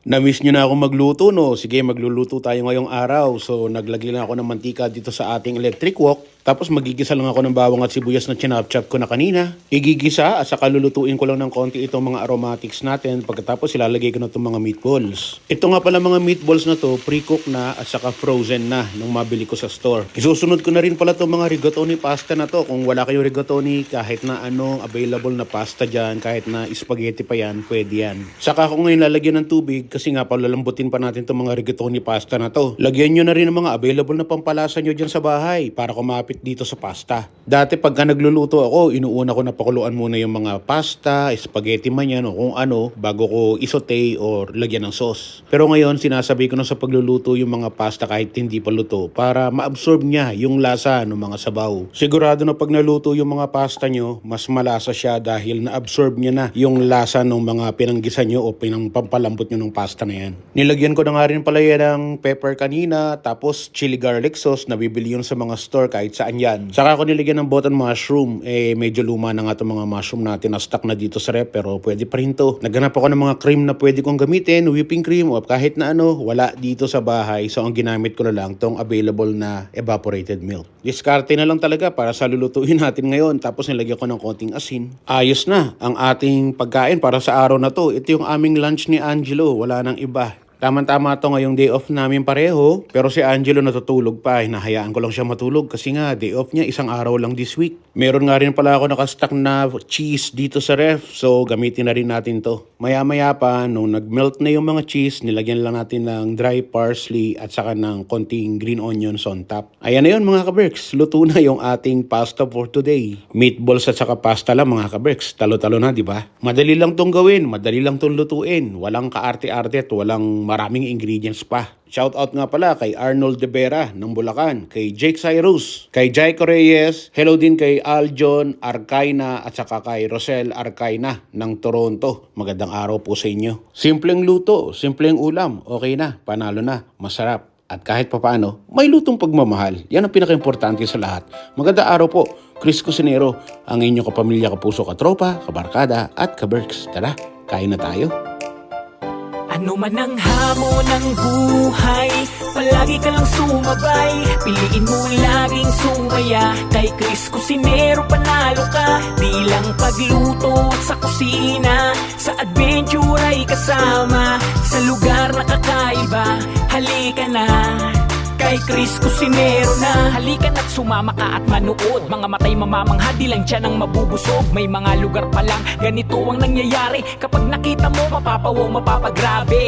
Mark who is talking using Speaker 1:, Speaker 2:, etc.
Speaker 1: Na-miss nyo na ako magluto, no? Sige, magluluto tayo ngayong araw. So, naglagay lang ako ng mantika dito sa ating electric wok. Tapos magigisa lang ako ng bawang at sibuyas na chinap-chop ko na kanina. Igigisa at saka lulutuin ko lang ng konti itong mga aromatics natin. Pagkatapos ilalagay ko na itong mga meatballs. Ito nga pala mga meatballs na to, pre-cook na at saka frozen na nung mabili ko sa store. Isusunod ko na rin pala itong mga rigatoni pasta na to. Kung wala kayong rigatoni, kahit na anong available na pasta dyan, kahit na spaghetti pa yan, pwede yan. Saka ako ngayon lalagyan ng tubig kasi nga palalambutin pa natin itong mga rigatoni pasta na to. Lagyan nyo na rin ng mga available na pampalasa nyo dyan sa bahay para kumapit dito sa pasta. Dati pagka nagluluto ako, inuuna ko na pakuluan muna yung mga pasta, spaghetti man yan o kung ano bago ko isote or lagyan ng sauce. Pero ngayon sinasabi ko na sa pagluluto yung mga pasta kahit hindi pa luto para ma-absorb niya yung lasa ng mga sabaw. Sigurado na pag naluto yung mga pasta nyo, mas malasa siya dahil na-absorb niya na yung lasa ng mga pinanggisa nyo o pampalambot nyo ng pasta na yan. Nilagyan ko na nga rin pala yan ng pepper kanina, tapos chili garlic sauce, nabibili yun sa mga store kahit saan yan. Saka ako nilagyan ng button mushroom, medyo luma na nga itong mga mushroom natin na stock na dito sa rep pero pwede pa rin to. Naghanap ako ng mga cream na pwede kong gamitin, whipping cream o kahit na ano, wala dito sa bahay. So ang ginamit ko na lang tong available na evaporated milk. Diskarte na lang talaga para sa lulutuin natin ngayon, tapos nilagyan ko ng konting asin. Ayos na ang ating pagkain para sa araw na to. Ito yung aming lunch ni Angelo, wala nang iba. Tama-tama to ngayong day off namin pareho. Pero si Angelo natutulog pa. Hinahayaan ko lang siya matulog kasi nga day off niya isang araw lang this week. Meron nga rin pala ako nakastock na cheese dito sa ref. So gamitin na rin natin to. Maya-maya pa, nung nag-melt na yung mga cheese, nilagyan lang natin ng dry parsley at saka ng konting green onions on top. Ayan na yun mga kaberks. Luto na yung ating pasta for today. Meatballs at saka pasta lang mga kaberks. Talo-talo na, di ba? Madali lang tong gawin. Madali lang tong lutuin. Walang kaarte-arte at walang maraming ingredients pa. Shoutout nga pala kay Arnold De Vera ng Bulacan, kay Jake Cyrus, kay Jaico Reyes, hello din kay Aljon Arcaina at saka kay Rosel Arcaina ng Toronto. Magandang araw po sa inyo. Simpleng luto, simpleng ulam, okay na, panalo na, masarap. At kahit papaano, may lutong pagmamahal. Yan ang pinaka-importante sa lahat. Magandang araw po, Chris Cusinero, ang inyong kapamilya, kapuso, katropa, kabarkada at kaberks. Tara, kain na tayo.
Speaker 2: Ano man ang hamon ng buhay, palagi ka lang sumabay. Piliin mo laging sumaya, kay Chris Cusinero panalo ka. Di lang pagluto at sa kusina, sa adventure ay kasama. Sa lugar na kakaiba, halika na kay Chris Cusinero na. Halika na't sumama ka at manood. Mga matay mamamangha, di lang tiyan ang mabubusog. May mga lugar pa lang ganito ang nangyayari. Kapag nakita mo, mapapawaw, mapapagrabe.